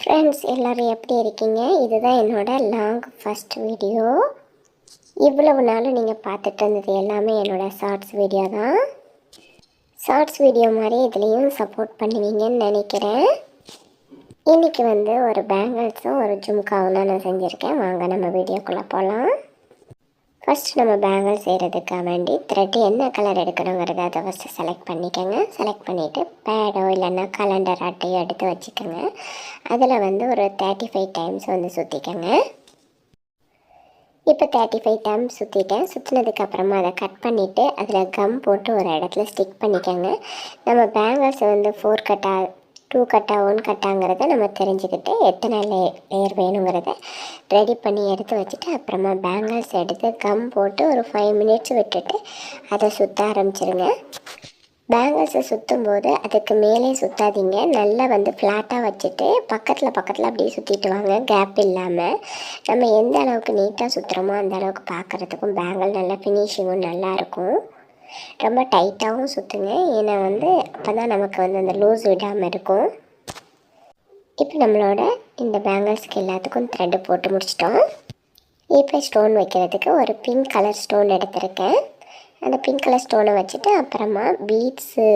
Friends எல்லோரும் எப்படி இருக்கீங்க? இதுதான் என்னோடய லாங் ஃபஸ்ட் வீடியோ. இவ்வளவு நாள் நீங்கள் பார்த்துட்டு இருந்தது எல்லாமே என்னோடய ஷார்ட்ஸ் வீடியோ தான். ஷார்ட்ஸ் வீடியோ மாதிரி இதுலேயும் சப்போர்ட் பண்ணுவீங்கன்னு நினைக்கிறேன். இன்றைக்கி ஒரு பேங்கிள்ஸும் ஒரு ஜும்காவும் தான் நான் செஞ்சுருக்கேன். வாங்க நம்ம வீடியோக்குள்ளே போகலாம். ஃபஸ்ட்டு நம்ம பேங்கிள் செய்கிறதுக்காக வேண்டி த்ரெட் என்ன கலர் எடுக்கணுங்கிறத அதை ஃபஸ்ட்டு செலக்ட் பண்ணிக்கோங்க. செலக்ட் பண்ணிவிட்டு பேடோ இல்லைன்னா கலண்டர் அட்டையோ எடுத்து வச்சுக்கோங்க. அதில் ஒரு 35 டைம்ஸ் சுற்றிக்கோங்க. இப்போ 35 டைம்ஸ் சுற்றிட்டேன். சுற்றினதுக்கப்புறமா அதை கட் பண்ணிவிட்டு அதில் கம் போட்டு ஒரு இடத்துல ஸ்டிக் பண்ணிக்கோங்க. நம்ம பேங்கிள்ஸ் 4 கட்டாக 2 கட்டா 1 கட்டாங்கிறத நம்ம தெரிஞ்சுக்கிட்டு எத்தனை லேயர் வேணுங்கிறத ரெடி பண்ணி எடுத்து வச்சுட்டு அப்புறமா பேங்கிள்ஸ் எடுத்து கம் போட்டு ஒரு 5 மினிட்ஸ் விட்டுட்டு அதை சுற்ற ஆரம்பிச்சிருங்க. பேங்கிள்ஸை சுற்றும் போது அதுக்கு மேலே சுற்றாதீங்க. நல்லா ஃப்ளாட்டாக வச்சுட்டு பக்கத்தில் அப்படியே சுற்றிட்டு வாங்க, கேப் இல்லாமல். நம்ம எந்த அளவுக்கு நீட்டாக சுற்றுறோமோ அந்த அளவுக்கு பார்க்குறதுக்கும் பேங்கிள் நல்லா ஃபினிஷிங்கும் நல்லாயிருக்கும். ரொம்ப டைட்டாகவும் சுற்றுங்க, ஏன்னா அப்போ தான் நமக்கு அந்த லூஸ் விடாமல் இருக்கும். இப்போ நம்மளோட இந்த பேங்கிள்ஸ்க்கு எல்லாத்துக்கும் த்ரெட்டு போட்டு முடிச்சிட்டோம். இப்போ ஸ்டோன் வைக்கிறதுக்கு ஒரு பிங்க் கலர் ஸ்டோன் எடுத்திருக்கேன். அந்த பிங்க் கலர் ஸ்டோனை வச்சுட்டு அப்புறமா பீட்ஸு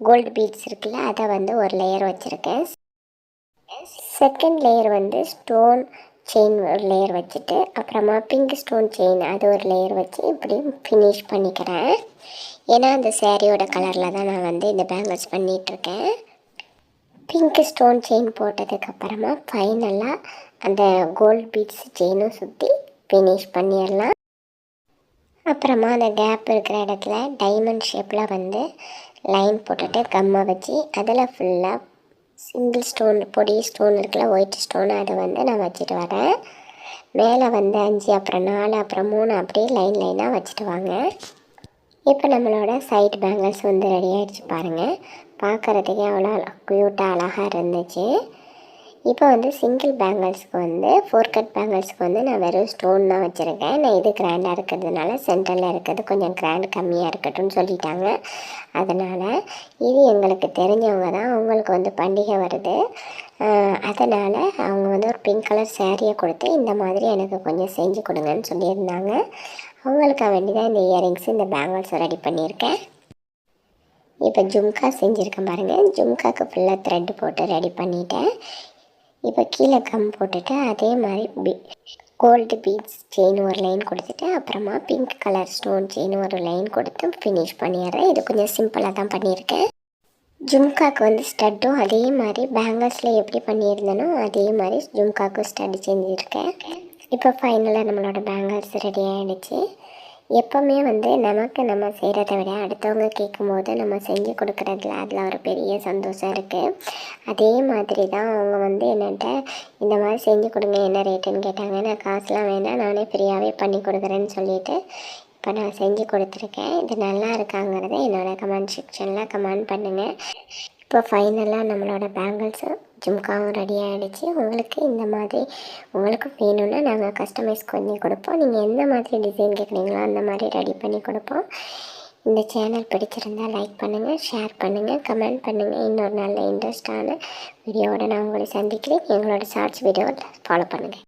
கோல்டு பீட்ஸ் இருக்குல்ல, அதை ஒரு லேயர் வச்சுருக்கேன். செகண்ட் லேயர் ஸ்டோன் செயின் ஒரு லேயர் வச்சுட்டு அப்புறமா பிங்க் ஸ்டோன் செயின் அது ஒரு லேயர் வச்சு இப்படி ஃபினிஷ் பண்ணிக்கிறேன். ஏன்னா அந்த சேரீயோட கலரில் தான் நான் இந்த பேங்கிள்ஸ் பண்ணிகிட்ருக்கேன். பிங்க் ஸ்டோன் செயின் போட்டதுக்கப்புறமா ஃபைனலாக அந்த கோல்டு பீட்ஸ் செயினும் சுற்றி ஃபினிஷ் பண்ணிடலாம். அப்புறமா அந்த கேப் இருக்கிற இடத்துல டைமண்ட் ஷேப்பில் லைன் போட்டுட்டு கம்மை வச்சு அதில் ஃபுல்லாக சிங்கிள் ஸ்டோன் பொடி ஸ்டோன் இருக்குல்ல, ஒயிட் ஸ்டோன், அதை நான் வச்சுட்டு வரேன். மேலே 5 அப்புறம் 4 அப்புறம் 3 அப்படியே லைனாக வச்சுட்டு வாங்க. இப்போ நம்மளோட சைட் பேங்கிள்ஸ் ரெடி ஆகிடுச்சு பாருங்கள். பார்க்குறதுக்கே அவ்வளோ க்யூட்டாக அழகாக இருந்துச்சு. இப்போ சிங்கிள் பேங்கிள்ஸ்க்கு 4 கட் பேங்கிள்ஸ்க்கு நான் வெறும் ஸ்டோன் தான் வச்சுருக்கேன். நான் இது கிராண்டாக இருக்கிறதுனால சென்டரில் இருக்கிறது கொஞ்சம் கிராண்ட் கம்மியாக இருக்கட்டும்னு சொல்லிட்டாங்க. அதனால் இது எங்களுக்கு தெரிஞ்சவங்க தான், அவங்களுக்கு பண்டிகை வருது, அதனால் அவங்க ஒரு பிங்க் கலர் சேரீயை கொடுத்து இந்த மாதிரி எனக்கு கொஞ்சம் செஞ்சு கொடுங்கன்னு சொல்லியிருந்தாங்க. அவங்களுக்காக வேண்டி தான் இந்த இயரிங்ஸ் இந்த பேங்கிள்ஸ் ரெடி பண்ணியிருக்கேன். இப்போ ஜும்கா செஞ்சுருக்கேன் பாருங்கள். ஜும்காவுக்கு ஃபுல்லாக த்ரெட்டு போட்டு ரெடி பண்ணிட்டேன். இப்போ கீழே கம் போட்டுட்டு அதே மாதிரி கோல்டு பீட்ஸ் செயின் ஒரு லைன் கொடுத்துட்டு அப்புறமா பிங்க் கலர் ஸ்டோன் செயின் ஒரு லைன் கொடுத்து ஃபினிஷ் பண்ணிடுறேன். இது கொஞ்சம் சிம்பிளாக தான் பண்ணியிருக்கேன். ஜும்காவுக்கு ஸ்டட்டும் அதே மாதிரி பேங்கிள்ஸில் எப்படி பண்ணியிருந்தனோ அதே மாதிரி ஜும்காவுக்கு ஸ்டட் செஞ்சுருக்கேன். இப்போ ஃபைனலாக நம்மளோட பேங்கிள்ஸ் ரெடி ஆகிடுச்சு. எப்போவுமே நமக்கு நம்ம செய்கிறத விட அடுத்தவங்க கேட்கும்போது நம்ம செஞ்சு கொடுக்குறதுல அதில் ஒரு பெரிய சந்தோஷம் இருக்குது. அதே மாதிரி தான் அவங்க என்னட்ட இந்த மாதிரி செஞ்சு கொடுங்க, என்ன ரேட்டுன்னு கேட்டாங்க. நான் காசுலாம் வேணாம், நானே ஃப்ரீயாகவே பண்ணி கொடுக்குறேன்னு சொல்லிவிட்டு இப்போ நான் செஞ்சு கொடுத்துருக்கேன். இது நல்லா இருக்காங்கிறத என்னோடய கமெண்ட் செக்ஷனில் கமெண்ட் பண்ணுங்கள். இப்போ ஃபைனலாக நம்மளோட பேங்கிள்ஸு ஜும்காவும் ரெடி ஆகிடுச்சு. உங்களுக்கு இந்த மாதிரி உங்களுக்கு வேணும்னா நாங்கள் கஸ்டமைஸ் பண்ணி கொடுப்போம். நீங்கள் எந்த மாதிரி டிசைன் கேட்குறீங்களோ அந்த மாதிரி ரெடி பண்ணி கொடுப்போம். இந்த சேனல் பிடிச்சிருந்தால் லைக் பண்ணுங்கள், ஷேர் பண்ணுங்கள், கமெண்ட் பண்ணுங்கள். இன்னொரு நல்ல இன்ட்ரெஸ்டான வீடியோவோட நான் உங்களை சந்திக்கிறேன். எங்களோட ஷார்ட்ஸ் வீடியோவை ஃபாலோ பண்ணுங்கள்.